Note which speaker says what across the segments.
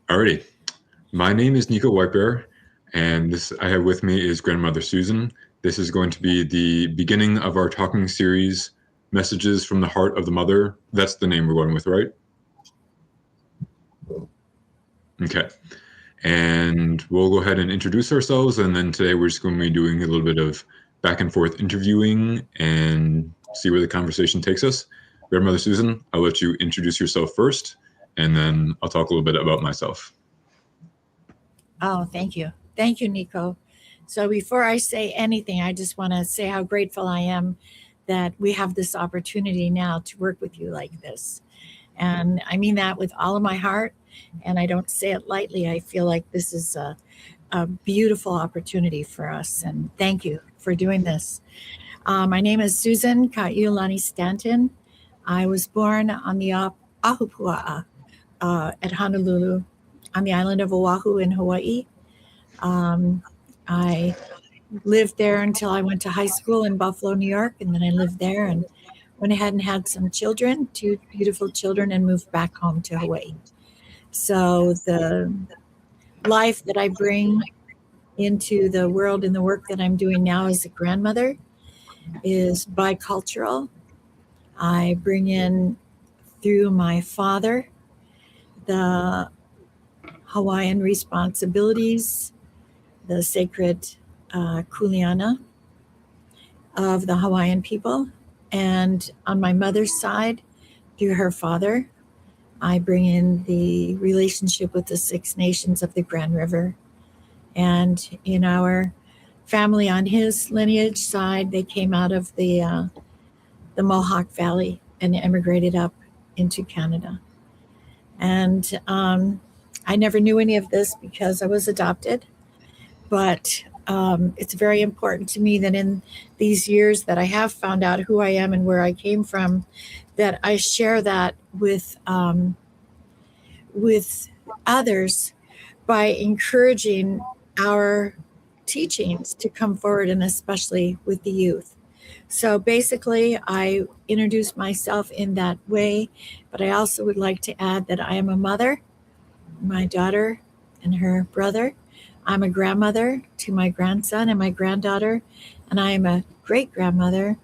Speaker 1: Alrighty, my name is NIKO Whitebear, and this I have with me is Grandmother Susan. This is going to be the beginning of our talking series, Messages from the Heart of the Mother. That's the name we're going with, right? Okay, and we'll go ahead and introduce ourselves, and then today we're just going to be doing a little bit of back and forth interviewing and see where the conversation takes us. Grandmother Susan, I'll let you introduce yourself first, and then I'll talk a little bit about myself.
Speaker 2: Oh, thank you. Thank you, NIKO. So before I say anything, I just want to say how grateful I am that we have this opportunity now to work with you like this. And I mean that with all of my heart, and I don't say it lightly. I feel like this is a beautiful opportunity for us, and thank you for doing this. My name is Susan Kaiulani Stanton. I was born on the Ahupua'a at Honolulu, on the island of Oahu in Hawaii. I lived there until I went to high school in Buffalo, New York, and then I lived there and went ahead and had some children, 2 beautiful children, and moved back home to Hawaii. So the life that I bring into the world and the work that I'm doing now as a grandmother is bicultural. I bring in, through my father, the Hawaiian responsibilities, the sacred kuleana of the Hawaiian people. And on my mother's side, through her father, I bring in the relationship with the 6 nations of the Grand River. And in our family on his lineage side, they came out of the Mohawk Valley and immigrated up into Canada. And I never knew any of this because I was adopted, but it's very important to me that in these years that I have found out who I am and where I came from, that I share that with others by encouraging our teachings to come forward, and especially with the youth. So basically, I introduce myself in that way, but I also would like to add that I am a mother, my daughter and her brother. I'm a grandmother to my grandson and my granddaughter, and I am a great-grandmother.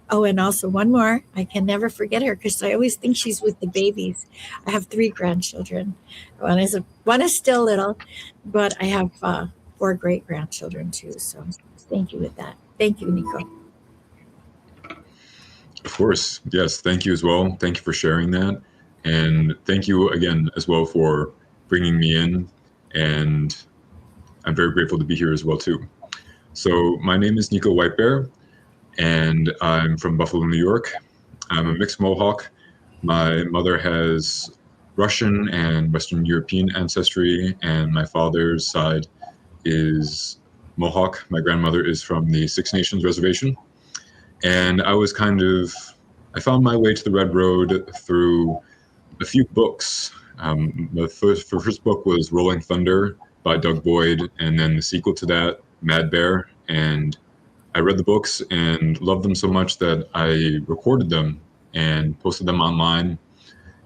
Speaker 2: Oh, and also one more. I can never forget her because I always think she's with the babies. I have 3 grandchildren. One is still little, but I have 4 great-grandchildren too. So thank you with that. Thank you, NIKO.
Speaker 1: Of course, yes, thank you as well. Thank you for sharing that. And thank you again as well for bringing me in. And I'm very grateful to be here as well too. So my name is NIKO Whitebear, and I'm from Buffalo, New York. I'm a mixed Mohawk. My mother has Russian and Western European ancestry, and my father's side is Mohawk. My grandmother is from the 6 Nations Reservation. And I found my way to the Red Road through a few books. The first book was Rolling Thunder by Doug Boyd, and then the sequel to that, Mad Bear. And I read the books and loved them so much that I recorded them and posted them online.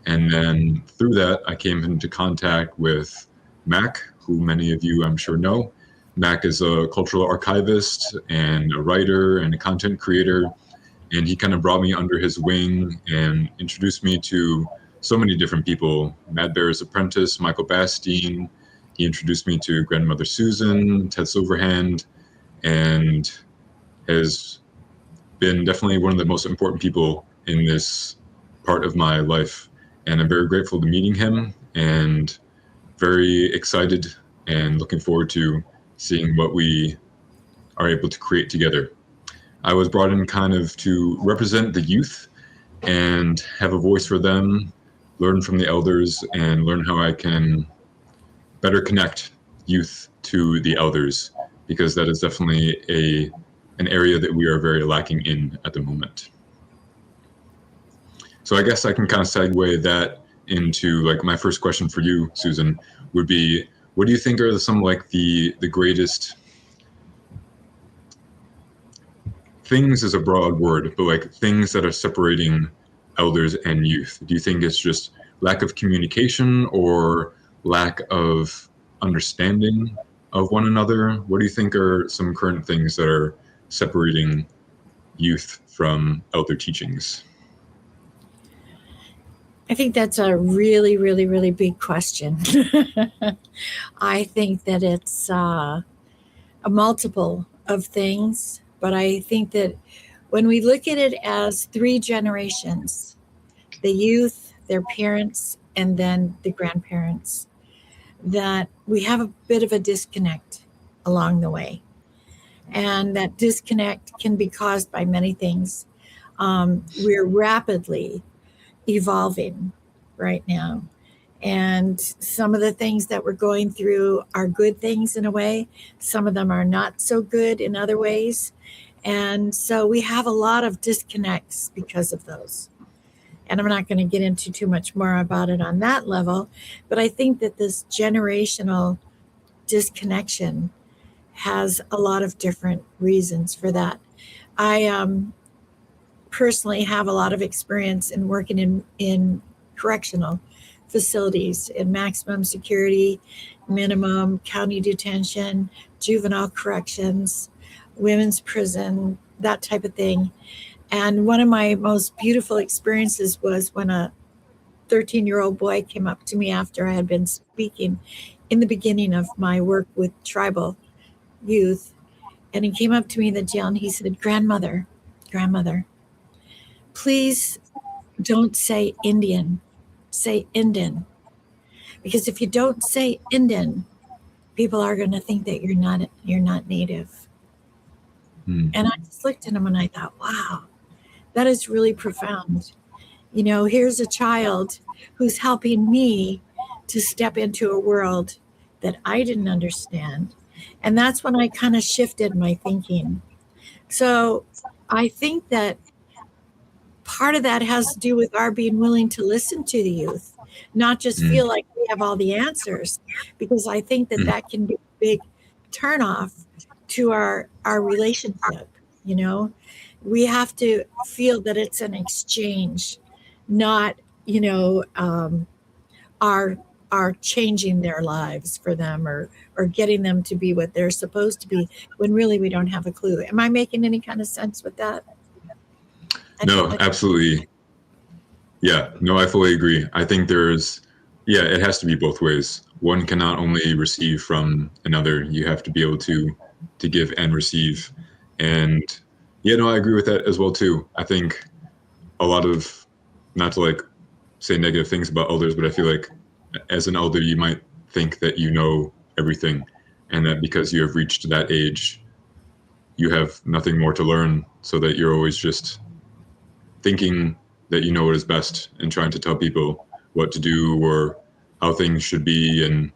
Speaker 1: And then through that, I came into contact with Mac, who many of you I'm sure know. Mac is a cultural archivist and a writer and a content creator, and he kind of brought me under his wing and introduced me to so many different people. Mad Bear's apprentice, Michael Bastine. He introduced me to Grandmother Susan, Ted Silverhand, and has been definitely one of the most important people in this part of my life. And I'm very grateful to meeting him and very excited and looking forward to seeing what we are able to create together. I was brought in kind of to represent the youth and have a voice for them, learn from the elders, and learn how I can better connect youth to the elders, because that is definitely an area that we are very lacking in at the moment. So I guess I can kind of segue that into like my first question for you, Susan, would be, what do you think are some like the greatest things is a broad word, but like things that are separating elders and youth? Do you think it's just lack of communication or lack of understanding of one another? What do you think are some current things that are separating youth from elder teachings?
Speaker 2: I think that's a really, really, really big question. I think that it's a multiple of things, but I think that when we look at it as three generations, the youth, their parents, and then the grandparents, that we have a bit of a disconnect along the way. And that disconnect can be caused by many things. We're rapidly evolving right now. And some of the things that we're going through are good things in a way. Some of them are not so good in other ways. And so we have a lot of disconnects because of those. And I'm not going to get into too much more about it on that level, but I think that this generational disconnection has a lot of different reasons for that. I personally have a lot of experience in working in correctional facilities, in maximum security, minimum, county detention, juvenile corrections, women's prison, that type of thing. And one of my most beautiful experiences was when a 13-year-old boy came up to me after I had been speaking in the beginning of my work with tribal youth. And he came up to me in the jail and he said, grandmother, please don't say Indian, say Indian. Because if you don't say Indian, people are going to think that you're not native. And I just looked at him and I thought, wow, that is really profound. You know, here's a child who's helping me to step into a world that I didn't understand. And that's when I kind of shifted my thinking. So I think that part of that has to do with our being willing to listen to the youth, not just feel like we have all the answers, because I think that that can be a big turnoff to our relationship. You know, we have to feel that it's an exchange, not, you know, are changing their lives for them or getting them to be what they're supposed to be when really we don't have a clue. Am I making any kind of sense with that?
Speaker 1: No, absolutely. Yeah, no, I fully agree. I think it has to be both ways. One cannot only receive from another. You have to be able to give and receive. And yeah, no, I agree with that as well too. I think a lot of, not to like say negative things about elders, but I feel like as an elder, you might think that you know everything, and that because you have reached that age, you have nothing more to learn, so that you're always just thinking that you know what is best and trying to tell people what to do or how things should be. And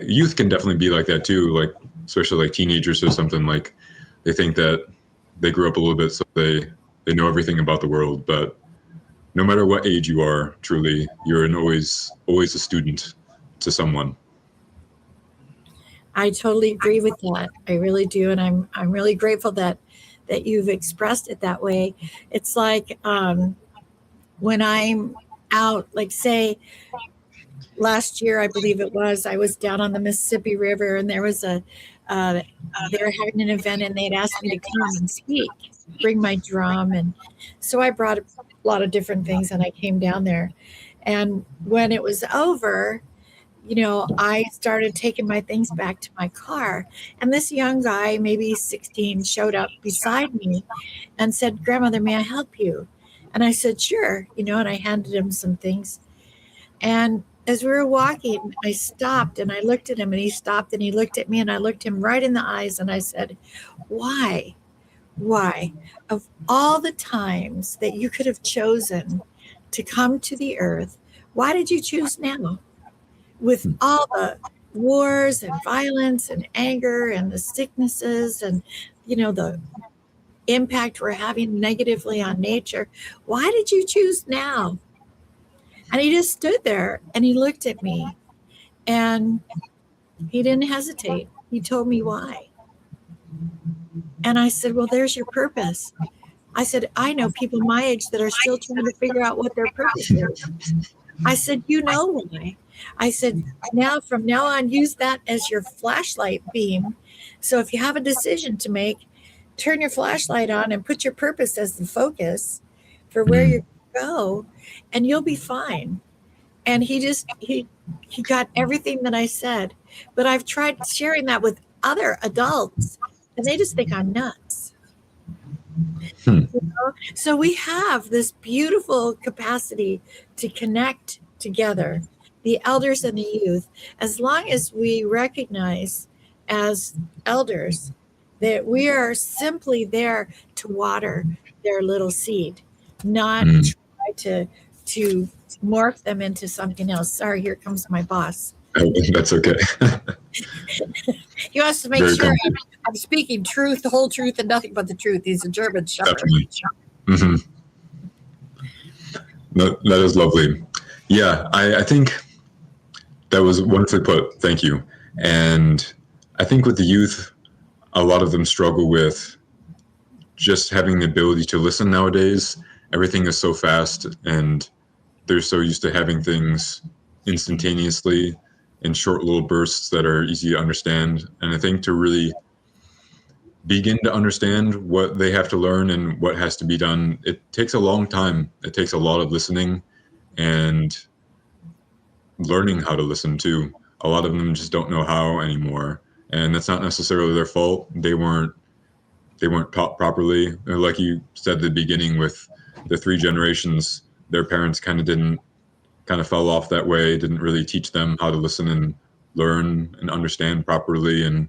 Speaker 1: youth can definitely be like that too, like especially like teenagers or something. Like they think that they grew up a little bit, so they know everything about the world. But no matter what age you are, truly, you're always a student to someone.
Speaker 2: I totally agree with that. I really do, and I'm really grateful that you've expressed it that way. It's like when I'm out, like say last year, I believe it was, I was down on the Mississippi River, and there was they were having an event, and they'd asked me to come and speak, bring my drum, and so I brought a lot of different things, and I came down there. And when it was over, you know, I started taking my things back to my car. And this young guy, maybe 16, showed up beside me and said, grandmother, may I help you? And I said, sure, you know, and I handed him some things. And as we were walking, I stopped and I looked at him, and he stopped and he looked at me, and I looked him right in the eyes and I said, why, of all the times that you could have chosen to come to the earth, why did you choose now? With all the wars and violence and anger and the sicknesses and, you know, the impact we're having negatively on nature, why did you choose now? And he just stood there and he looked at me and he didn't hesitate. He told me why. And I said, well, there's your purpose. I said, I know people my age that are still trying to figure out what their purpose is. I said, you know why? I said, from now on, use that as your flashlight beam. So if you have a decision to make, turn your flashlight on and put your purpose as the focus for where you're going to go, and you'll be fine. And he got everything that I said. But I've tried sharing that with other adults, and they just think I'm nuts. You know? So we have this beautiful capacity to connect together, the elders and the youth, as long as we recognize as elders that we are simply there to water their little seed, not try to morph them into something else. Sorry, here comes my boss.
Speaker 1: Oh, that's okay.
Speaker 2: He wants to make sure I'm speaking truth, the whole truth, and nothing but the truth. He's a German shepherd.
Speaker 1: Definitely. That is lovely. Yeah, I think that was wonderfully put. Thank you. And I think with the youth, a lot of them struggle with just having the ability to listen nowadays. Everything is so fast, and they're so used to having things instantaneously in short little bursts that are easy to understand. And I think to really begin to understand what they have to learn and what has to be done, it takes a long time. It takes a lot of listening and learning how to listen too. A lot of them just don't know how anymore. And that's not necessarily their fault. They weren't taught properly. Like you said at the beginning, with the 3 generations, their parents kind of fell off that way, didn't really teach them how to listen and learn and understand properly. And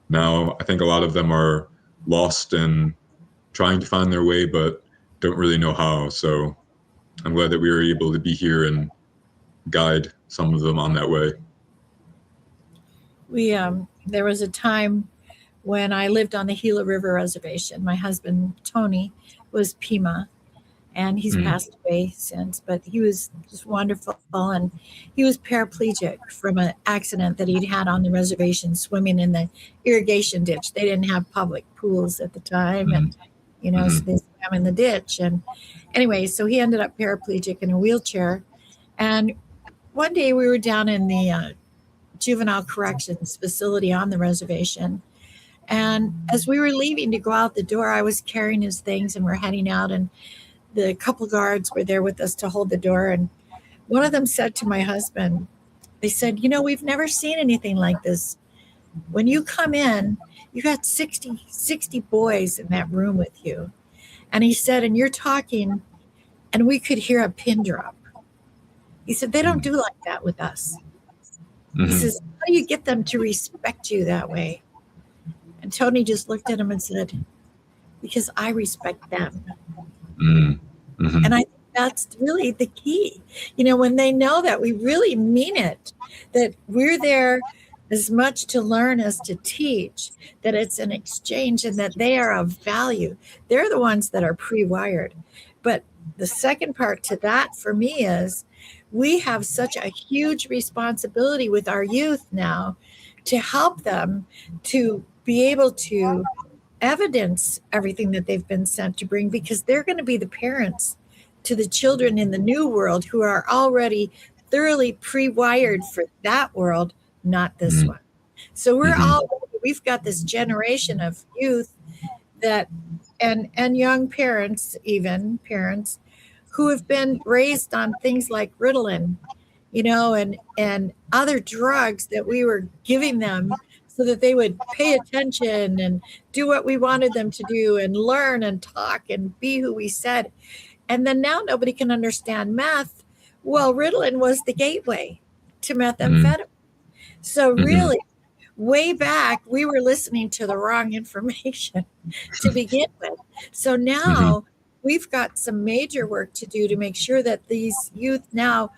Speaker 1: now I think a lot of them are lost and trying to find their way, but don't really know how. So I'm glad that we were able to be here and guide some of them on that way.
Speaker 2: There was a time when I lived on the Gila River Reservation. My husband, Tony, was Pima, and he's passed away since, but he was just wonderful. And he was paraplegic from an accident that he'd had on the reservation swimming in the irrigation ditch. They didn't have public pools at the time. And, so they swam in the ditch. And anyway, so he ended up paraplegic in a wheelchair. And one day we were down in the juvenile corrections facility on the reservation. And as we were leaving to go out the door, I was carrying his things and we're heading out, and the couple guards were there with us to hold the door. And one of them said to my husband, they said, we've never seen anything like this. When you come in, you got 60 boys in that room with you. And he said, and you're talking, and we could hear a pin drop. He said, they don't do like that with us. He says, how do you get them to respect you that way? And Tony just looked at him and said, because I respect them. And I think that's really the key. When they know that we really mean it, that we're there as much to learn as to teach, that it's an exchange and that they are of value. They're the ones that are pre-wired. But the second part to that for me is we have such a huge responsibility with our youth now to help them to be able to evidence everything that they've been sent to bring, because they're going to be the parents to the children in the new world who are already thoroughly pre-wired for that world, not this one. So we've got this generation of youth that, and young parents, even parents, who have been raised on things like Ritalin, and other drugs that we were giving them so that they would pay attention and do what we wanted them to do and learn and talk and be who we said. And then now nobody can understand meth. Well, Ritalin was the gateway to methamphetamine. So really, way back, we were listening to the wrong information to begin with. So now we've got some major work to do to make sure that these youth now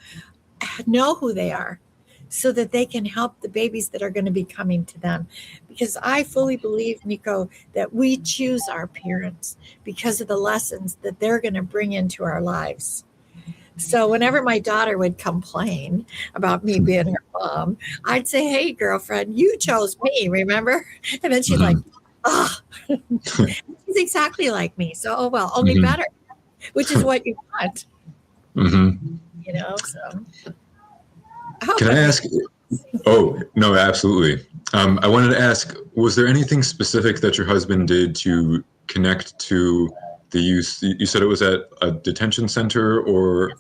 Speaker 2: know who they are, so that they can help the babies that are going to be coming to them. Because I fully believe, NIKO, that we choose our parents because of the lessons that they're going to bring into our lives. So whenever my daughter would complain about me being her mom, I'd say, hey, girlfriend, you chose me, remember? And then she's like, oh, she's exactly like me. So, oh, well, only better, which is what you want. So... Oh,
Speaker 1: Can I ask? Oh, no, absolutely. I wanted to ask, was there anything specific that your husband did to connect to the youth? You said it was at a detention center, or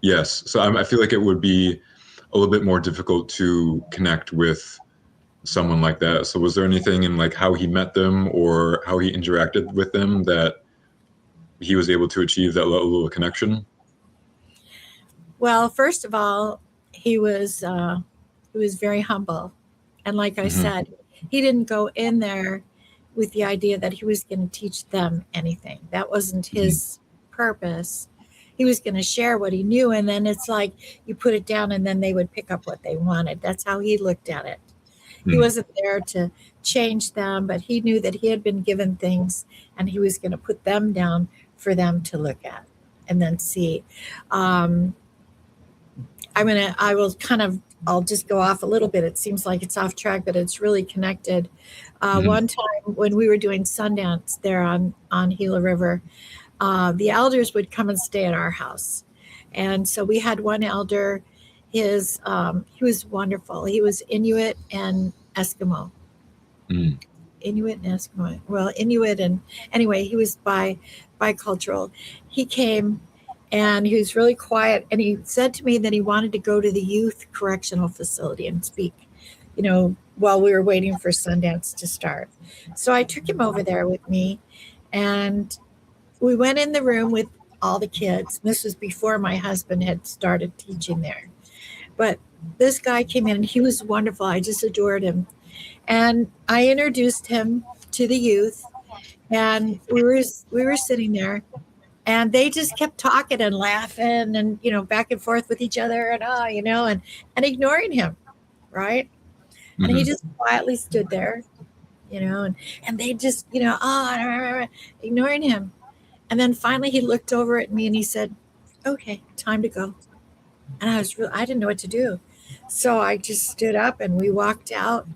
Speaker 1: yes. So I feel like it would be a little bit more difficult to connect with someone like that. So was there anything in like how he met them or how he interacted with them that he was able to achieve that level of connection?
Speaker 2: well, first of all, he was very humble, and like I
Speaker 1: Hmm.
Speaker 2: said, he didn't go in there with the idea that he was going to teach them anything. That wasn't
Speaker 1: Hmm.
Speaker 2: his purpose. He was going to share what he knew, and then it's like you put it down, and then they would pick up what they wanted. That's how he looked at it. He
Speaker 1: Hmm.
Speaker 2: wasn't there to change them, but he knew that he had been given things, and he was going to put them down for them to look at and then see. Um, I will kind of, I'll just go off a little bit. It seems like it's off track, but it's really connected.
Speaker 1: Hmm.
Speaker 2: One time when we were doing Sundance there on Gila River, the elders would come and stay at our house. And so we had one elder, he was wonderful. He was Inuit and Eskimo.
Speaker 1: Hmm.
Speaker 2: Inuit and Eskimo. Well, Inuit and anyway, he was bicultural. He came and he was really quiet. And he said to me that he wanted to go to the youth correctional facility and speak, while we were waiting for Sundance to start. So I took him over there with me, and we went in the room with all the kids. This was before my husband had started teaching there. But this guy came in and he was wonderful. I just adored him. And I introduced him to the youth, and we were sitting there, and they just kept talking and laughing and back and forth with each other, and and ignoring him, right? And he
Speaker 1: Hmm.
Speaker 2: just quietly stood there, and they just ignoring him. And then finally he looked over at me and he said, "Okay, time to go." And I didn't know what to do, so I just stood up and we walked out.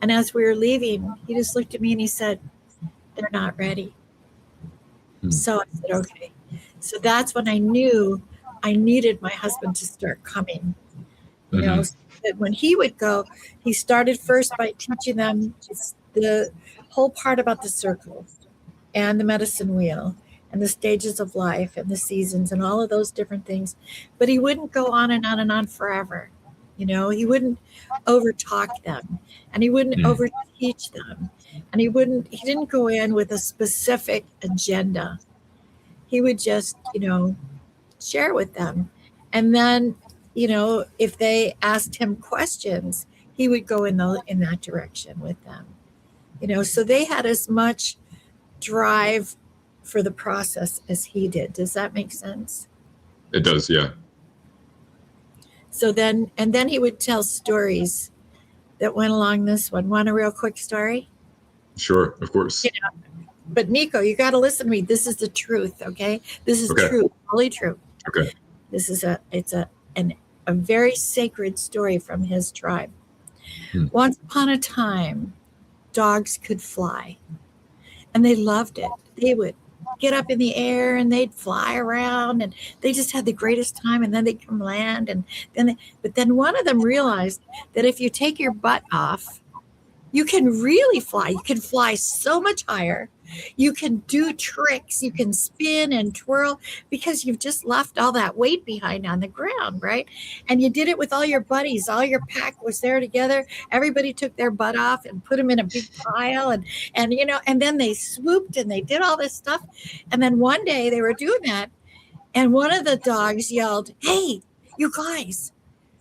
Speaker 2: And as we were leaving, he just looked at me and he said, "They're not ready."
Speaker 1: Hmm.
Speaker 2: So I said, "Okay." So that's when I knew I needed my husband to start coming,
Speaker 1: Hmm.
Speaker 2: so that when he would go, he started first by teaching them the whole part about the circle and the medicine wheel and the stages of life and the seasons and all of those different things. But he wouldn't go on and on and on forever. He wouldn't overtalk them, and he wouldn't
Speaker 1: Hmm.
Speaker 2: overteach them, and he didn't go in with a specific agenda. He would just, share with them. And then, if they asked him questions, he would go in that direction with them. So they had as much drive for the process as he did. Does that make sense?
Speaker 1: It does, yeah.
Speaker 2: So then he would tell stories that went along this one. Want a real quick story?
Speaker 1: Sure, of course.
Speaker 2: But NIKO, you got to listen to me. This is the truth, okay? This is
Speaker 1: Okay.
Speaker 2: true, only true.
Speaker 1: Okay.
Speaker 2: This is a very sacred story from his tribe.
Speaker 1: Hmm.
Speaker 2: Once upon a time, dogs could fly, and they loved it. They would get up in the air and they'd fly around, and they just had the greatest time. And then they'd come land, and but then one of them realized that if you take your butt off, you can really fly. You can fly so much higher. You can do tricks. You can spin and twirl because you've just left all that weight behind on the ground, right? And you did it with all your buddies. All your pack was there together. Everybody took their butt off and put them in a big pile, and then they swooped and they did all this stuff. And then one day they were doing that, and one of the dogs yelled, "Hey, you guys!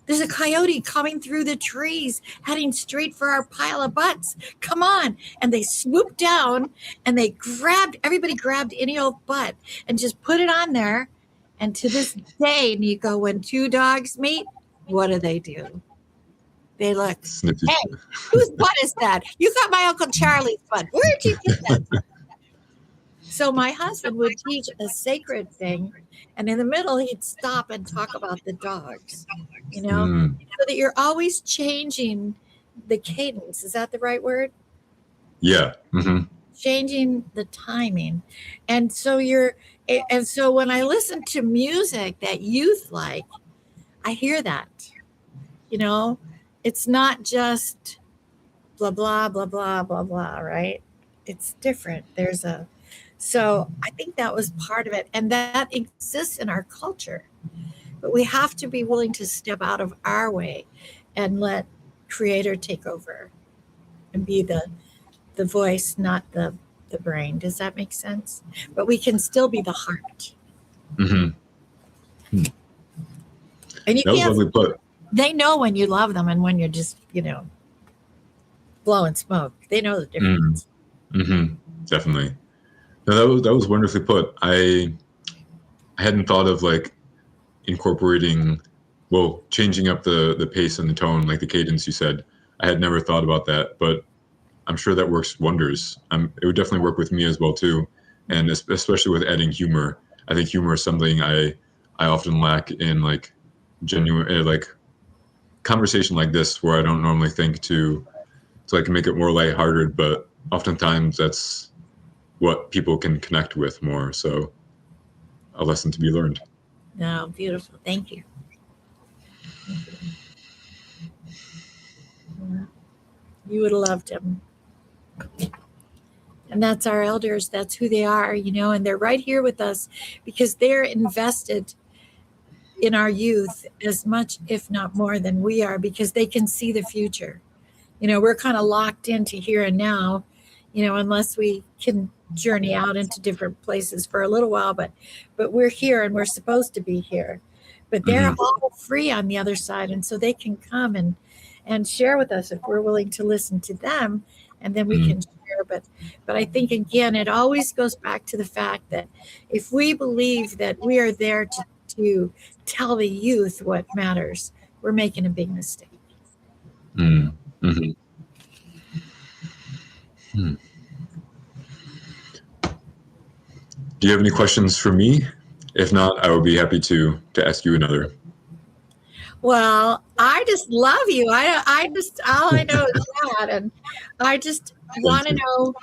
Speaker 2: There's a coyote coming through the trees, heading straight for our pile of butts. Come on." And they swooped down and everybody grabbed any old butt and just put it on there. And to this day, NIKO, when two dogs meet, what do? They look,
Speaker 1: Snippy.
Speaker 2: "Hey, whose butt is that? You got my Uncle Charlie's butt. Where'd you get that?" So my husband would teach a sacred thing, and in the middle, he'd stop and talk about the dogs,
Speaker 1: Mm.
Speaker 2: so that you're always changing the cadence. Is that the right word?
Speaker 1: Yeah. Hmm.
Speaker 2: Changing the timing. And so when I listen to music that youth like, I hear that. You know, it's not just blah, blah, blah, blah, blah, blah, right? It's different. So I think that was part of it. And that exists in our culture. But we have to be willing to step out of our way and let Creator take over and be the voice, not the brain. Does that make sense? But we can still be the heart.
Speaker 1: Mm-hmm.
Speaker 2: And you
Speaker 1: that was lovely put.
Speaker 2: They know when you love them and when you're just, blowing smoke. They know the difference.
Speaker 1: Mm-hmm. Definitely. No, that was wonderfully put. I hadn't thought of like incorporating, well, changing up the pace and the tone, like the cadence you said. I had never thought about that, but I'm sure that works wonders. It would definitely work with me as well too, and especially with adding humor. I think humor is something I often lack in like genuine like conversation like this, where I don't normally think to like make it more lighthearted, but oftentimes that's what people can connect with more. So a lesson to be learned.
Speaker 2: No, beautiful. Thank you. You would have loved him. And that's our elders. That's who they are, and they're right here with us because they're invested in our youth as much, if not more than we are, because they can see the future. We're kind of locked into here and now, unless we can journey out into different places for a little while, but we're here and we're supposed to be here. But they're all free on the other side. And so they can come and share with us if we're willing to listen to them, and then we can share. But I think, again, it always goes back to the fact that if we believe that we are there to tell the youth what matters, we're making a big mistake.
Speaker 1: Mm-hmm. Do you have any questions for me? If not, I would be happy to ask you another.
Speaker 2: Well, I just love you. I just, all I know is that. And I just want to know,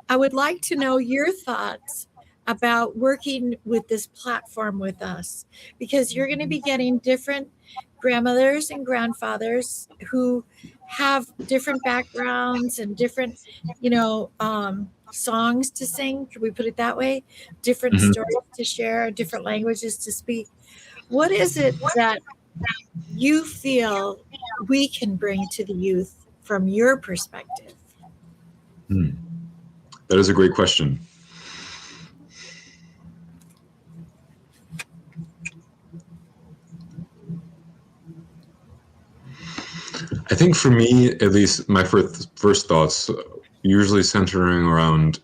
Speaker 2: I would like to know your thoughts about working with this platform with us, because you're going to be getting different grandmothers and grandfathers who have different backgrounds and different, songs to sing. Can we put it that way? Different stories to share, different languages to speak. What is it that you feel we can bring to the youth from your perspective?
Speaker 1: That is a great question. I think for me, at least, my first thoughts usually centering around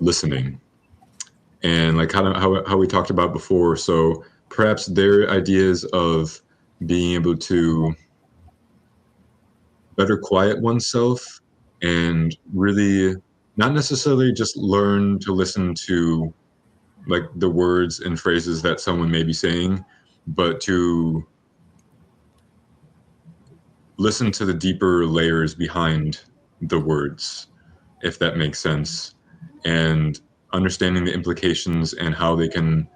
Speaker 1: listening, and like how we talked about before. So perhaps their ideas of being able to better quiet oneself and really not necessarily just learn to listen to like the words and phrases that someone may be saying, but to listen to the deeper layers behind the words, if that makes sense, and understanding the implications and how they can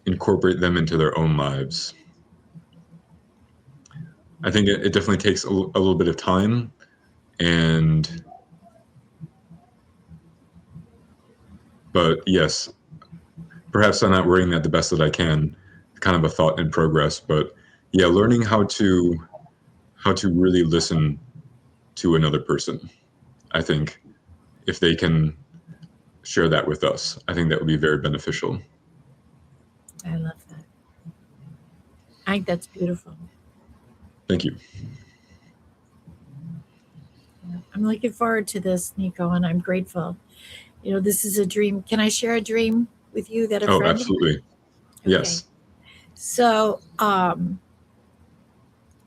Speaker 1: incorporate them into their own lives. I think it definitely takes a little bit of time, but yes, perhaps I'm not wording that the best that I can, kind of a thought in progress, but yeah, learning how to really listen to another person. I think if they can share that with us, I think that would be very beneficial.
Speaker 2: I love that. I think that's beautiful.
Speaker 1: Thank you.
Speaker 2: I'm looking forward to this, NIKO, and I'm grateful. This is a dream. Can I share a dream with you that a friend?
Speaker 1: Oh, absolutely. Okay. Yes.
Speaker 2: So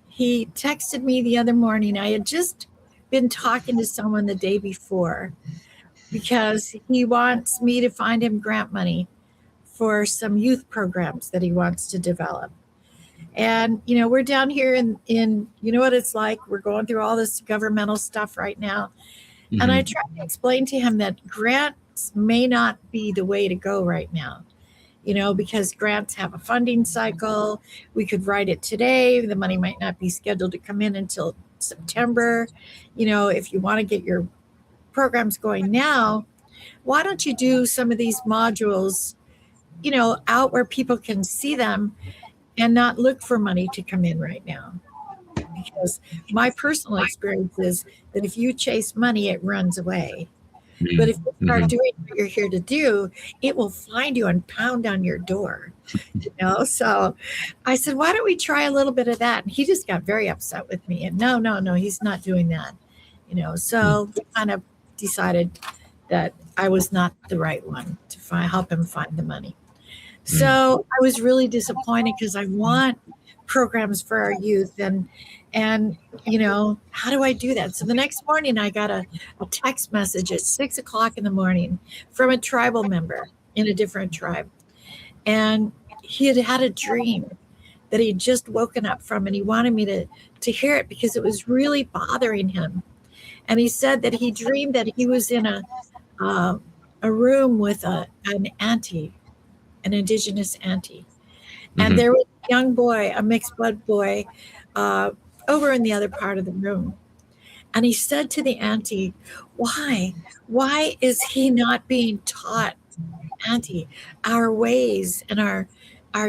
Speaker 2: he texted me the other morning. I had just been talking to someone the day before because he wants me to find him grant money for some youth programs that he wants to develop. And, we're down here in you know what it's like. We're going through all this governmental stuff right now. And I tried to explain to him that grants may not be the way to go right now. because grants have a funding cycle. We could write it today. The money might not be scheduled to come in until September. If you want to get your programs going now, why don't you do some of these modules, out where people can see them and not look for money to come in right now? Because my personal experience is that if you chase money, it runs away. But if you start doing what you're here to do, it will find you and pound on your door. So I said, why don't we try a little bit of that? And he just got very upset with me. And no, he's not doing that. So we kind of decided that I was not the right one to help him find the money. So I was really disappointed because I want programs for our youth, and how do I do that? So the next morning I got a text message at 6:00 in the morning from a tribal member in a different tribe, and he had a dream that he'd just woken up from, and he wanted me to hear it because it was really bothering him. And he said that he dreamed that he was in a room with an auntie, an Indigenous auntie. And there was a young boy, a mixed blood boy, over in the other part of the room. And he said to the auntie, why is he not being taught, auntie, our ways and our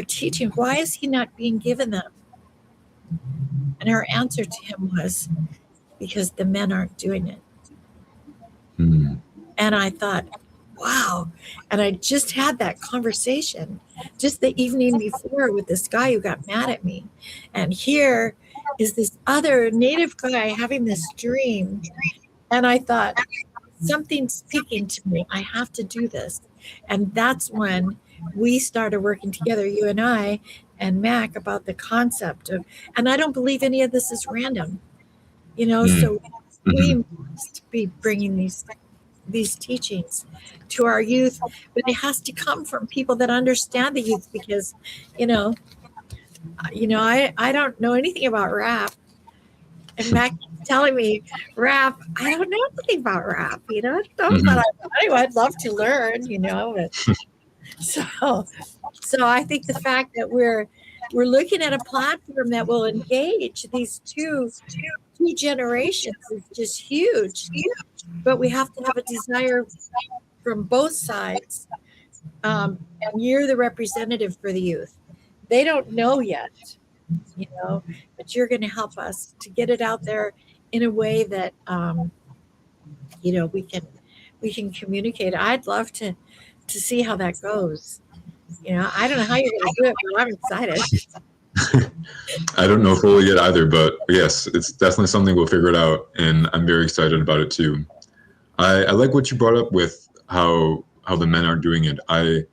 Speaker 2: teaching? Why is he not being given them? And her answer to him was, because the men aren't doing it. And I thought, wow. And I just had that conversation just the evening before with this guy who got mad at me. And here is this other Native guy having this dream. And I thought, something's speaking to me. I have to do this. And that's when we started working together, you and I and Mac, about the concept of, and I don't believe any of this is random, so we must be bringing these teachings to our youth, but it has to come from people that understand the youth, because I don't know anything about rap, and Mac keeps telling me rap. I don't know anything about rap, but I'd love to learn, but so I think the fact that we're looking at a platform that will engage these two generations is just huge. But we have to have a desire from both sides. And you're the representative for the youth. They don't know yet, but you're going to help us to get it out there in a way that, we can communicate. I'd love to see how that goes. I don't know how you're going to do it, but I'm excited.
Speaker 1: I don't know fully yet either, but yes, it's definitely something we'll figure it out, and I'm very excited about it too. I like what you brought up with how the men are doing it. I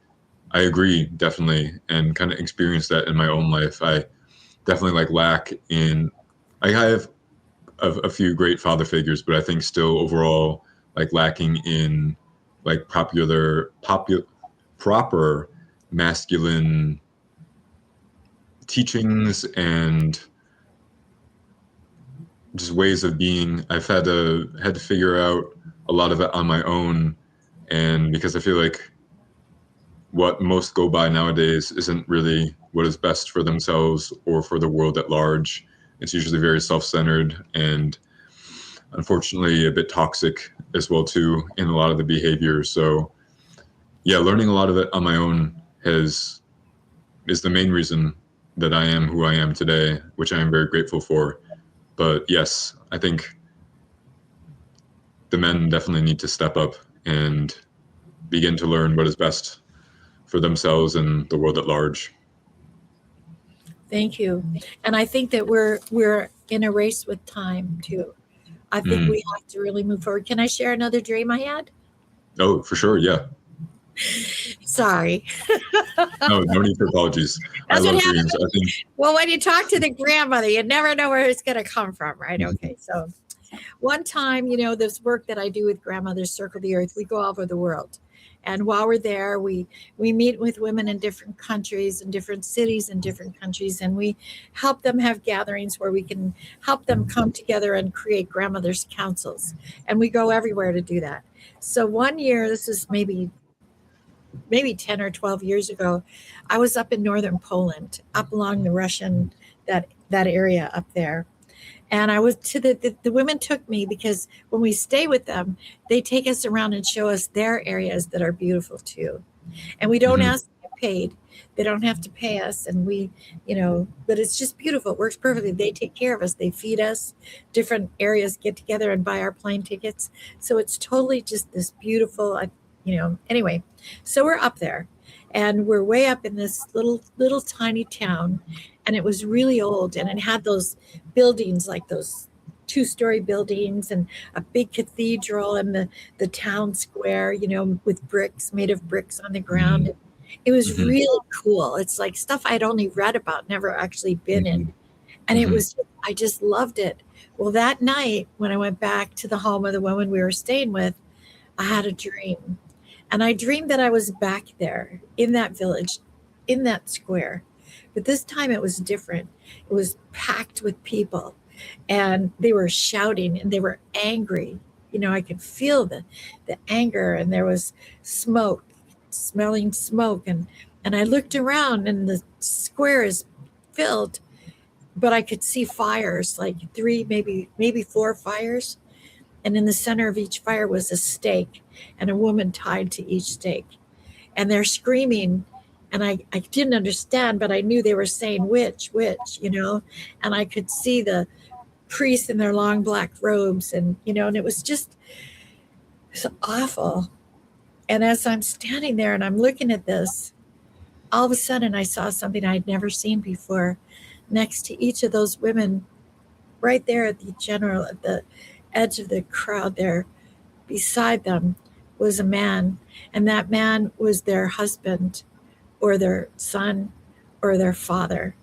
Speaker 1: agree, definitely, and kind of experienced that in my own life. I definitely lack in. I have a few great father figures, but I think still overall lacking in proper masculine teachings and just ways of being. I've had to figure out a lot of it on my own, and because I feel like what most go by nowadays isn't really what is best for themselves or for the world at large. It's usually very self-centered and unfortunately a bit toxic as well too in a lot of the behavior. So yeah, learning a lot of it on my own is the main reason that I am who I am today, which I am very grateful for. But yes, I think the men definitely need to step up and begin to learn what is best for themselves and the world at large.
Speaker 2: Thank you. And I think that we're in a race with time too. I think we have to really move forward. Can I share another dream I had?
Speaker 1: Oh, for sure. Yeah.
Speaker 2: Sorry.
Speaker 1: No need for apologies.
Speaker 2: That's
Speaker 1: I love dreams. I think.
Speaker 2: Well, when you talk to the grandmother, you never know where it's going to come from, right? Okay. So one time, this work that I do with Grandmothers Circle the Earth, we go all over the world. And while we're there, we meet with women in different countries and different cities in different countries, and we help them have gatherings where we can help them come together and create grandmothers' councils. And we go everywhere to do that. So one year, this is maybe maybe 10 or 12 years ago, I was up in northern Poland, up along the Russian, that area up there. And I was to the women took me because when we stay with them, they take us around and show us their areas that are beautiful too. And we don't ask to get paid. They don't have to pay us. And we, but it's just beautiful. It works perfectly. They take care of us. They feed us. Different areas get together and buy our plane tickets. So it's totally just this beautiful, anyway. So we're up there and we're way up in this little tiny town. And it was really old and it had those buildings, like those 2-story buildings and a big cathedral and the town square, with bricks, made of bricks on the ground. It was really cool. It's like stuff I'd only read about, never actually been in. And it was, I just loved it. Well, that night when I went back to the home of the woman we were staying with, I had a dream. And I dreamed that I was back there in that village, in that square. But this time it was different. It was packed with people and they were shouting and they were angry. I could feel the anger and there was smoke, smelling smoke. And I looked around and the square is filled, but I could see fires, like 3, maybe 4 fires. And in the center of each fire was a stake and a woman tied to each stake. And they're screaming. And I didn't understand, but I knew they were saying witch, and I could see the priests in their long black robes and it was awful. And as I'm standing there and I'm looking at this, all of a sudden I saw something I'd never seen before. Next to each of those women, right there at the edge of the crowd there, beside them was a man. And that man was their husband, or their son, or their father.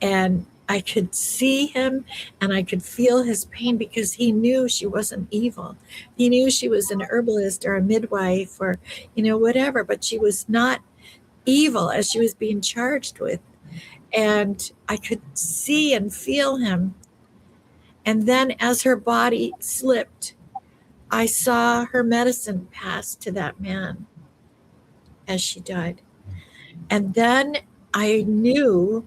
Speaker 2: And I could see him and I could feel his pain because he knew she wasn't evil. He knew she was an herbalist or a midwife or, whatever, but she was not evil as she was being charged with. And I could see and feel him. And then as her body slipped, I saw her medicine pass to that man as she died. And then I knew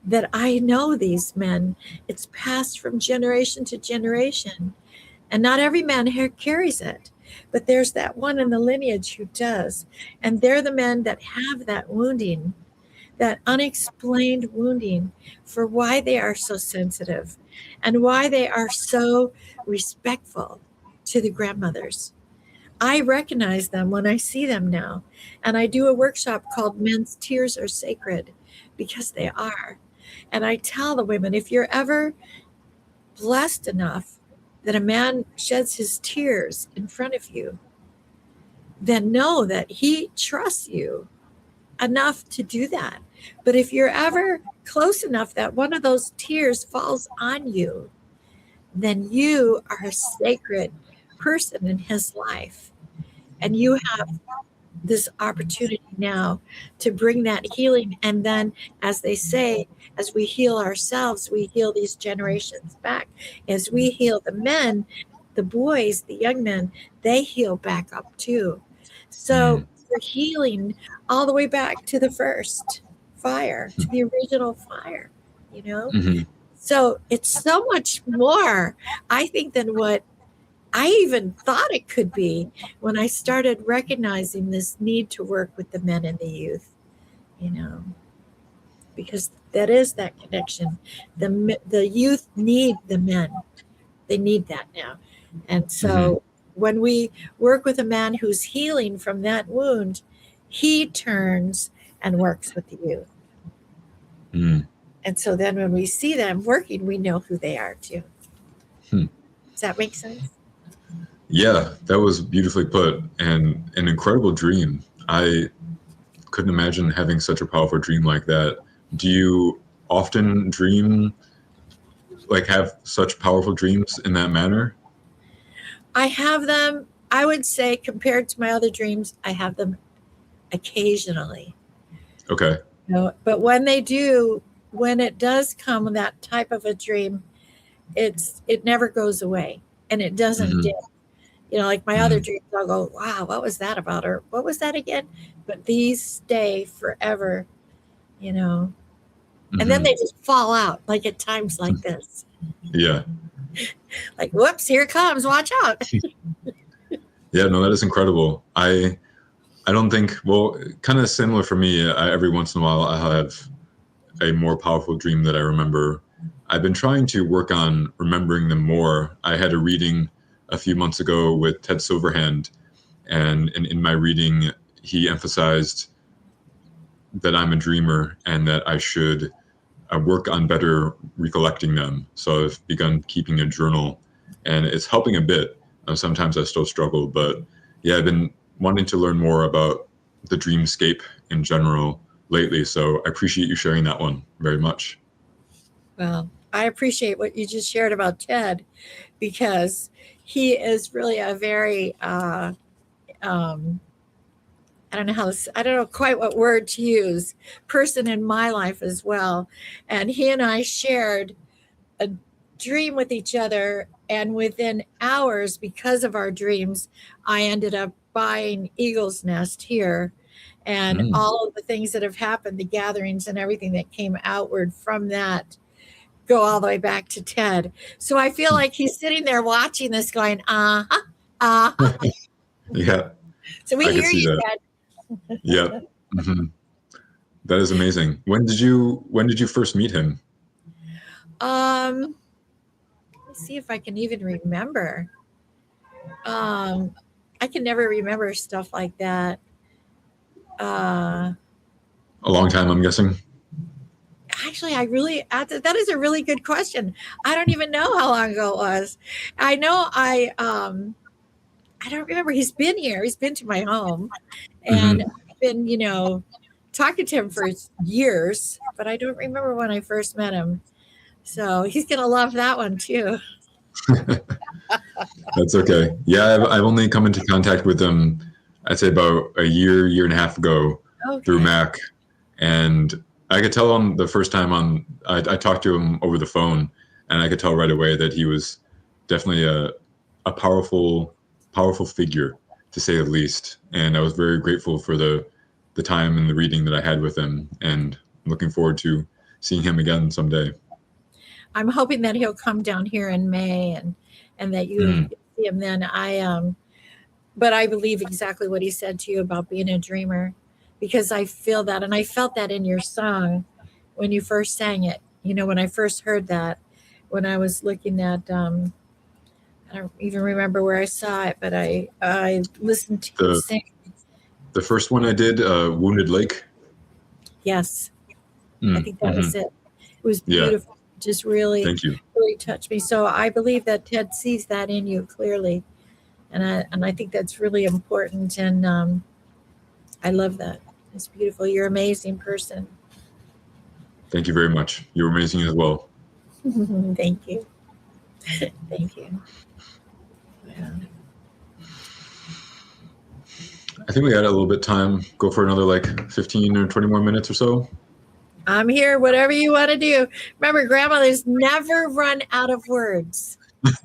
Speaker 2: that I know these men. It's passed from generation to generation. And not every man here carries it. But there's that one in the lineage who does. And they're the men that have that wounding, that unexplained wounding for why they are so sensitive and why they are so respectful to the grandmothers. I recognize them when I see them now. And I do a workshop called Men's Tears Are Sacred, because they are. And I tell the women, if you're ever blessed enough that a man sheds his tears in front of you, then know that he trusts you enough to do that. But if you're ever close enough that one of those tears falls on you, then you are a sacred person in his life. And you have this opportunity now to bring that healing. And then, as they say, as we heal ourselves, we heal these generations back. As we heal the men, the boys, the young men, they heal back up too. So we're healing all the way back to the first fire, to the original fire, So it's so much more, I think, than what I even thought it could be when I started recognizing this need to work with the men and the youth, because that is that connection. The youth need the men. They need that now. And so when we work with a man who's healing from that wound, he turns and works with the youth. And so then when we see them working, we know who they are too. Does that make sense?
Speaker 1: Yeah, that was beautifully put, and an incredible dream. I couldn't imagine having such a powerful dream like that. Do you often dream, like have such powerful dreams in that manner?
Speaker 2: I have them, I would say, compared to my other dreams, I have them occasionally.
Speaker 1: Okay.
Speaker 2: But when it does come, that type of a dream, it never goes away and it doesn't dim. You know, like my other dreams, I'll go, wow, what was that about? Or what was that again? But these stay forever, you know. And then they just fall out, like at times like this.
Speaker 1: Yeah.
Speaker 2: Like, whoops, here it comes. Watch out.
Speaker 1: Yeah, no, that is incredible. I don't think, well, kind of similar for me. Every once in a while, I have a more powerful dream that I remember. I've been trying to work on remembering them more. I had a reading a few months ago with Ted Silverhand, and in my reading, he emphasized that I'm a dreamer and that I should work on better recollecting them. So I've begun keeping a journal, and it's helping a bit. Sometimes I still struggle, but yeah, I've been wanting to learn more about the dreamscape in general lately. So I appreciate you sharing that one very much.
Speaker 2: Well, I appreciate what you just shared about Ted, because he is really a very, I don't know how this, I don't know quite what word to use, person in my life as well. And he and I shared a dream with each other. And within hours, because of our dreams, I ended up buying Eagle's Nest here. And all of the things that have happened, the gatherings and everything that came outward from that, go all the way back to Ted. So I feel like he's sitting there watching this going, uh-huh, uh-huh.
Speaker 1: Yeah.
Speaker 2: So we hear you, Ted.
Speaker 1: Yeah. That is amazing. When did you first meet him?
Speaker 2: Let's see if I can even remember. I can never remember stuff like that.
Speaker 1: A long time, I'm guessing.
Speaker 2: Actually, that is a really good question. I don't even know how long ago it was. I know I don't remember. He's been here. He's been to my home, and I've been, talking to him for years, but I don't remember when I first met him. So he's gonna love that one too.
Speaker 1: That's okay. Yeah, I've only come into contact with him, I'd say about a year and a half ago through Mac, and I could tell on the first time I talked to him over the phone, and I could tell right away that he was definitely a powerful figure, to say the least. And I was very grateful for the time and the reading that I had with him, and looking forward to seeing him again someday.
Speaker 2: I'm hoping that he'll come down here in May, and that you see him then. But I believe exactly what he said to you about being a dreamer, because I feel that, and I felt that in your song when you first sang it. When I first heard that, when I was looking at, I don't even remember where I saw it, but I listened to you sing.
Speaker 1: The first one I did, Wounded Lake.
Speaker 2: Yes, I think that was it. It was beautiful. Just really,
Speaker 1: thank you.
Speaker 2: Really touched me. So I believe that Ted sees that in you clearly, and I think that's really important. And I love that. It's beautiful. You're an amazing person.
Speaker 1: Thank you very much. You're amazing as well.
Speaker 2: Thank you. Thank you. Yeah.
Speaker 1: I think we got a little bit of time. Go for another 15 or 20 more minutes or so.
Speaker 2: I'm here, whatever you want to do. Remember, grandmothers never run out of words.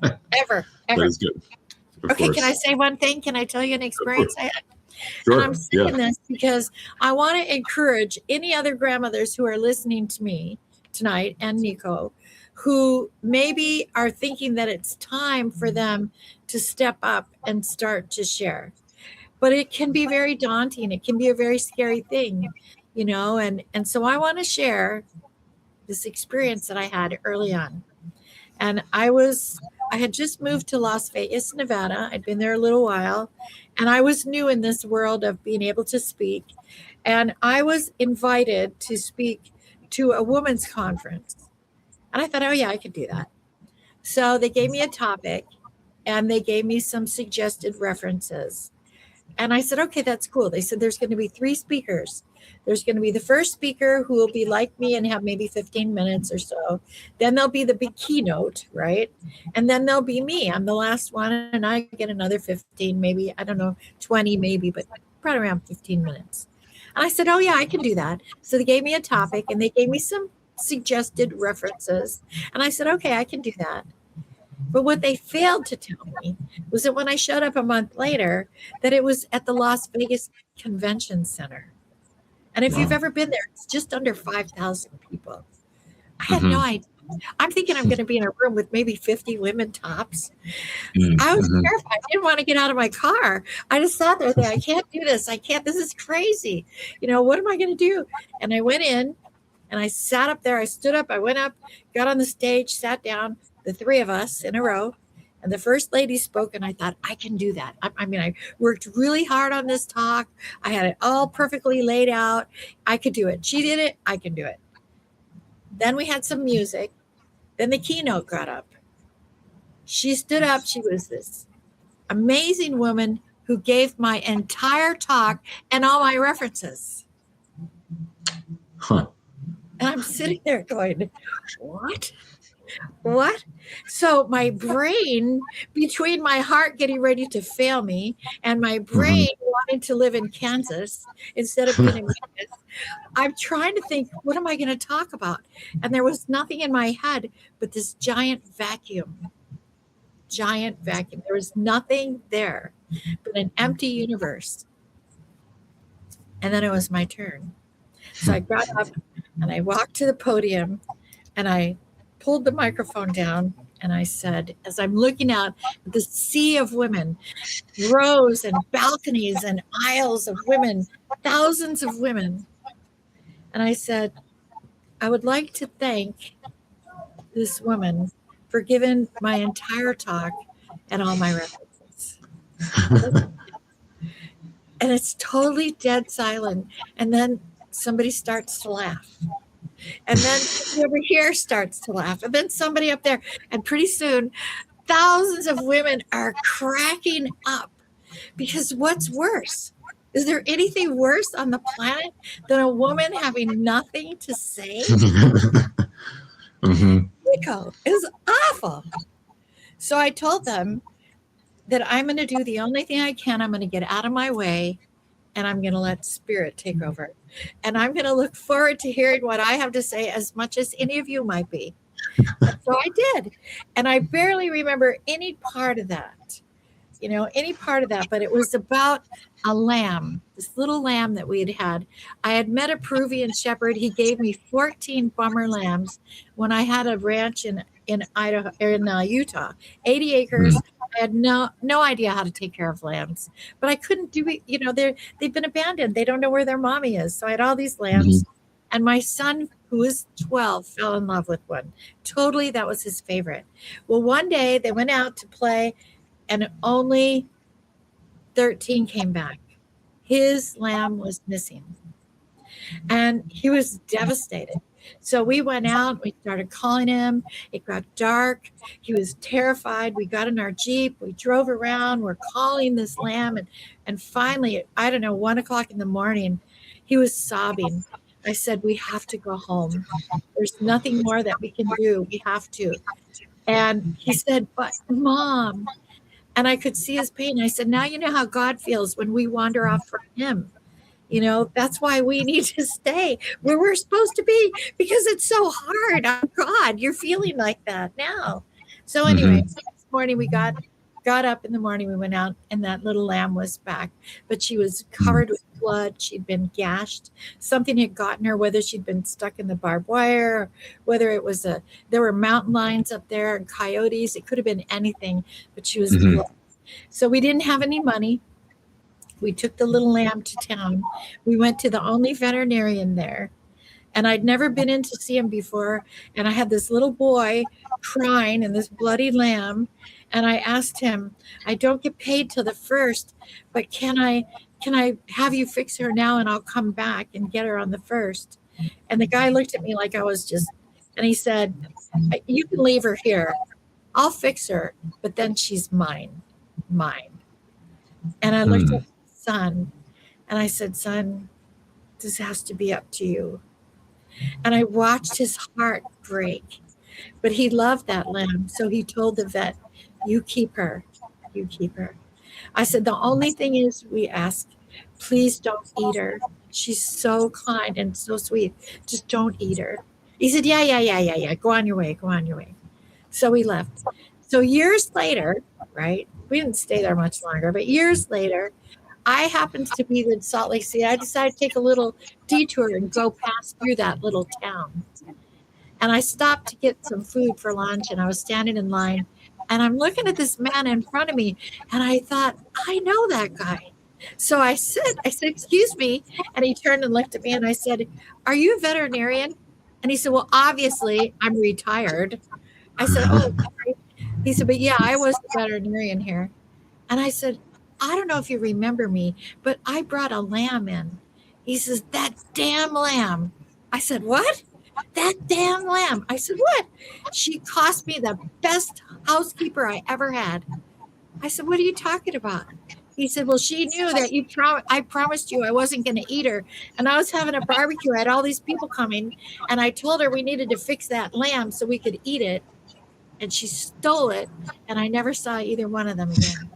Speaker 2: Ever.
Speaker 1: That is good.
Speaker 2: Of course. Can I say one thing? Can I tell you an experience I had?
Speaker 1: Sure.
Speaker 2: And I'm saying this because I want to encourage any other grandmothers who are listening to me tonight, and NIKO, who maybe are thinking that it's time for them to step up and start to share. But it can be very daunting. It can be a very scary thing, and so I want to share this experience that I had early on. And I had just moved to Las Vegas, Nevada. I'd been there a little while, and I was new in this world of being able to speak. And I was invited to speak to a women's conference. And I thought, oh yeah, I could do that. So they gave me a topic, and they gave me some suggested references. And I said, okay, that's cool. They said there's going to be 3 speakers. There's going to be the first speaker, who will be like me and have maybe 15 minutes or so. Then there'll be the big keynote, right? And then there'll be me. I'm the last one, and I get another 15, maybe, I don't know, 20 maybe, but probably around 15 minutes. And I said, oh yeah, I can do that. So they gave me a topic, and they gave me some suggested references. And I said, okay, I can do that. But what they failed to tell me was that when I showed up a month later, that it was at the Las Vegas Convention Center. And if you've
Speaker 1: Wow.
Speaker 2: ever been there, it's just under 5,000 people. I had no
Speaker 1: Mm-hmm.
Speaker 2: idea. I'm thinking I'm going to be in a room with maybe 50 women tops. I was
Speaker 1: Mm-hmm.
Speaker 2: terrified. I didn't want to get out of my car. I just sat there thinking, I can't do this. I can't. This is crazy. What am I going to do? And I went in and I sat up there. I stood up. I went up, got on the stage, sat down, the three of us in a row. And the first lady spoke, and I thought, I can do that. I worked really hard on this talk. I had it all perfectly laid out. I could do it. She did it. I can do it. Then we had some music. Then the keynote got up. She stood up. She was this amazing woman who gave my entire talk and all my references.
Speaker 1: Huh.
Speaker 2: And I'm sitting there going, what? So my brain, between my heart getting ready to fail me and my brain wanting to live in Kansas instead of being in Vegas, I'm trying to think, what am I going to talk about? And there was nothing in my head but this giant vacuum. There was nothing there but an empty universe. And then it was my turn. So I got up and I walked to the podium and I pulled the microphone down and I said, as I'm looking out at the sea of women, rows and balconies and aisles of women, thousands of women. And I said, I would like to thank this woman for giving my entire talk and all my references. And it's totally dead silent. And then somebody starts to laugh. And then somebody over here starts to laugh. And then somebody up there. And pretty soon, thousands of women are cracking up. Because what's worse? Is there anything worse on the planet than a woman having nothing to say? NIKO is awful. So I told them that I'm going to do the only thing I can. I'm going to get out of my way and I'm going to let spirit take over. And I'm going to look forward to hearing what I have to say as much as any of you might be. And so I did. And I barely remember any part of that, but it was about a lamb, this little lamb that we had. I had met a Peruvian shepherd. He gave me 14 bummer lambs when I had a ranch in Utah, 80 acres. I had no idea how to take care of lambs, but I couldn't do it. They've been abandoned. They don't know where their mommy is. So I had all these lambs, and my son, who was 12, fell in love with one. Totally, that was his favorite. Well, one day they went out to play, and only 13 came back. His lamb was missing, and he was devastated. So we went out, we started calling him. It got dark. He was terrified. We got in our Jeep. We drove around. We're calling this lamb. And finally, I don't know, 1:00 in the morning, he was sobbing. I said, we have to go home. There's nothing more that we can do. We have to. And he said, but Mom, and I could see his pain. I said, now you know how God feels when we wander off from him. That's why we need to stay where we're supposed to be, because it's so hard. Oh God, you're feeling like that now. So anyway, this morning we got up in the morning, we went out, and that little lamb was back, but she was covered with blood. She'd been gashed. Something had gotten her, whether she'd been stuck in the barbed wire, or whether it was there were mountain lions up there and coyotes. It could have been anything, but she was blood. So we didn't have any money. We took the little lamb to town. We went to the only veterinarian there, and I'd never been in to see him before. And I had this little boy crying and this bloody lamb. And I asked him, I don't get paid till the 1st, but can I have you fix her now, and I'll come back and get her on the 1st? And the guy looked at me like I was and he said, you can leave her here. I'll fix her, but then she's mine. And I looked at son, and I said, son, this has to be up to you. And I watched his heart break, but he loved that lamb. So he told the vet, you keep her. I said, the only thing is, we ask, please don't eat her. She's so kind and so sweet. Just don't eat her. He said, yeah. Go on your way. So we left. So years later, right? We didn't stay there much longer, but years later, I happened to be in Salt Lake City. I decided to take a little detour and go past through that little town. And I stopped to get some food for lunch, and I was standing in line, and I'm looking at this man in front of me, and I thought, I know that guy. So I said, excuse me. And he turned and looked at me, and I said, are you a veterinarian? And he said, well, obviously I'm retired. I said, oh, sorry. He said, but yeah, I was the veterinarian here. And I said, I don't know if you remember me, but I brought a lamb in. He says, that damn lamb. I said, what? That damn lamb. I said, what? She cost me the best housekeeper I ever had. I said, what are you talking about? He said, well, she knew that I promised you I wasn't going to eat her. And I was having a barbecue. I had all these people coming. And I told her we needed to fix that lamb so we could eat it. And she stole it. And I never saw either one of them again.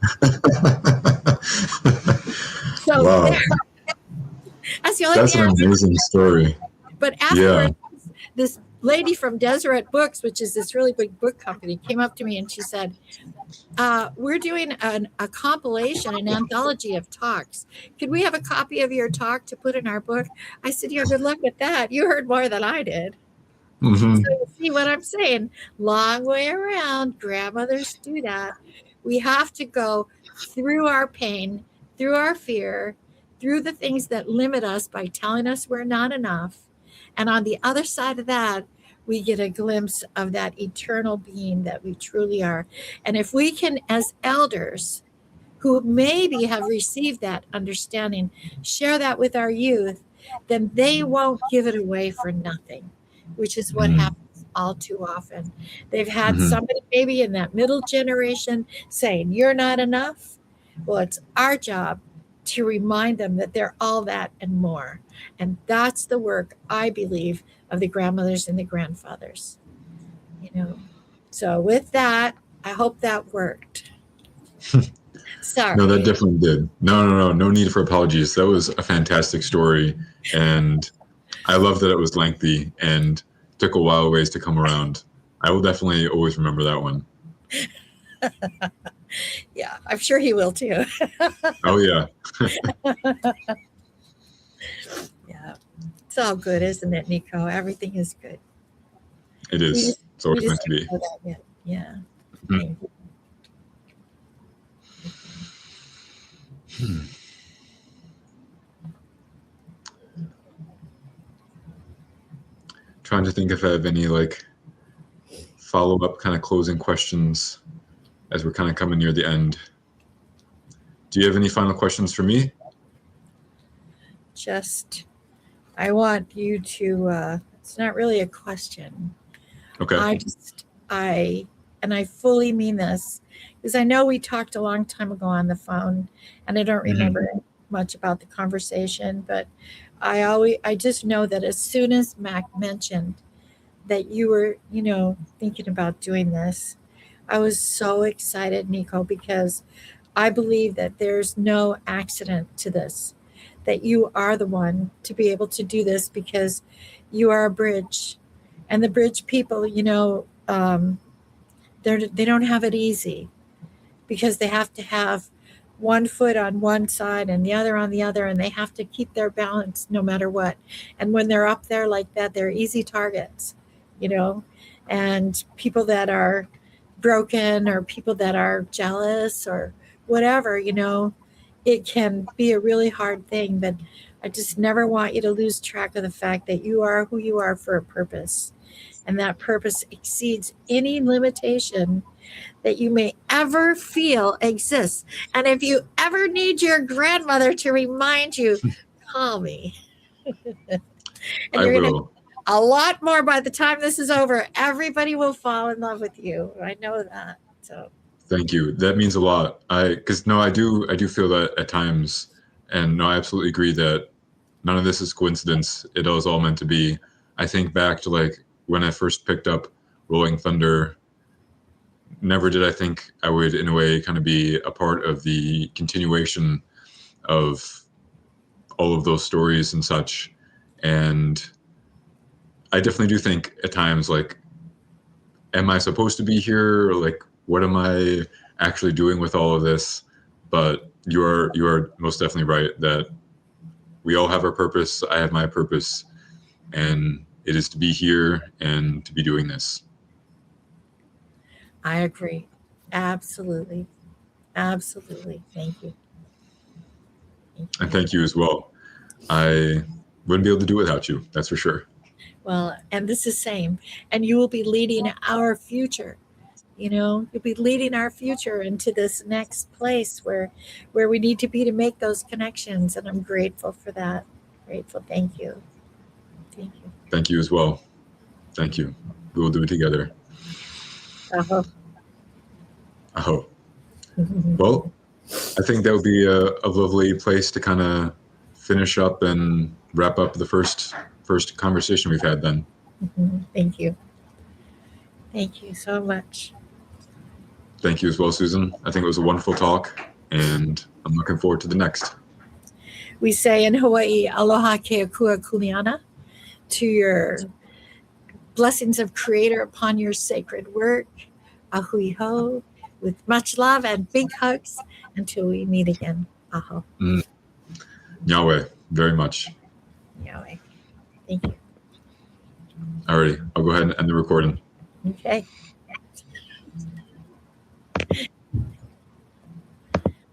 Speaker 2: So
Speaker 1: wow.
Speaker 2: That's the only
Speaker 1: That's
Speaker 2: thing
Speaker 1: an amazing story.
Speaker 2: But afterwards, this lady from Deseret Books, which is this really big book company, came up to me and she said, we're doing a compilation, an anthology of talks. Could we have a copy of your talk to put in our book? I said, yeah, good luck with that. You heard more than I did.
Speaker 1: Mm-hmm.
Speaker 2: So you see what I'm saying? Long way around. Grandmothers do that. We have to go through our pain, through our fear, through the things that limit us by telling us we're not enough. And on the other side of that, we get a glimpse of that eternal being that we truly are. And if we can, as elders who maybe have received that understanding, share that with our youth, then they won't give it away for nothing, which is what happens all too often. They've had somebody maybe in that middle generation saying, you're not enough. Well, it's our job to remind them that they're all that and more. And that's the work, I believe, of the grandmothers and the grandfathers. So with that, I hope that worked. Sorry.
Speaker 1: No, that definitely did. No need for apologies. That was a fantastic story, and I love that it was lengthy and took a while ways to come around. I will definitely always remember that one.
Speaker 2: Yeah, I'm sure he will too.
Speaker 1: Oh yeah.
Speaker 2: Yeah, it's all good, isn't it, NIKO? Everything is good.
Speaker 1: It is. It's always meant to be.
Speaker 2: Yeah.
Speaker 1: Mm-hmm. Trying to think if I have any follow-up kind of closing questions as we're kind of coming near the end. Do you have any final questions for me?
Speaker 2: I want you to, it's not really a question.
Speaker 1: Okay.
Speaker 2: I fully mean this, because I know we talked a long time ago on the phone, and I don't remember much about the conversation, but I just know that as soon as Mac mentioned that you were, thinking about doing this, I was so excited, NIKO, because I believe that there's no accident to this, that you are the one to be able to do this because you are a bridge. And the bridge people, they don't have it easy, because they have to have one foot on one side and the other on the other, and they have to keep their balance no matter what. And when they're up there like that, they're easy targets, and people that are broken or people that are jealous or whatever, it can be a really hard thing. But I just never want you to lose track of the fact that you are who you are for a purpose, and that purpose exceeds any limitation that you may ever feel exists. And if you ever need your grandmother to remind you, call me. And you're going to a lot more by the time this is over. Everybody will fall in love with you. I know that. So
Speaker 1: thank you. That means a lot. I do feel that at times, and no, I absolutely agree that none of this is coincidence. It was all meant to be. I think back to when I first picked up Rolling Thunder. Never did I think I would, in a way, kind of be a part of the continuation of all of those stories and such. And I definitely do think at times, am I supposed to be here? Or what am I actually doing with all of this? But you are most definitely right that we all have our purpose. I have my purpose, and it is to be here and to be doing this.
Speaker 2: I agree. Absolutely. Absolutely. Thank you.
Speaker 1: And thank you as well. I wouldn't be able to do it without you, that's for sure.
Speaker 2: Well, and this is same. And you will be leading our future. You'll be leading our future into this next place where we need to be to make those connections. And I'm grateful for that. Grateful. Thank you. Thank you.
Speaker 1: Thank you as well. Thank you. We will do it together.
Speaker 2: Uh-huh.
Speaker 1: Oh. Well, I think that would be a lovely place to kind of finish up and wrap up the first conversation we've had then.
Speaker 2: Thank you. Thank you so much.
Speaker 1: Thank you as well, Susan. I think it was a wonderful talk, and I'm looking forward to the next.
Speaker 2: We say in Hawaii, aloha ke akua kuleana, to your blessings of Creator upon your sacred work. Ahui ho, with much love and big hugs until we meet again. Aho.
Speaker 1: Yahweh, very much.
Speaker 2: Yahweh. Thank you.
Speaker 1: Alrighty, I'll go ahead and end the recording.
Speaker 2: Okay.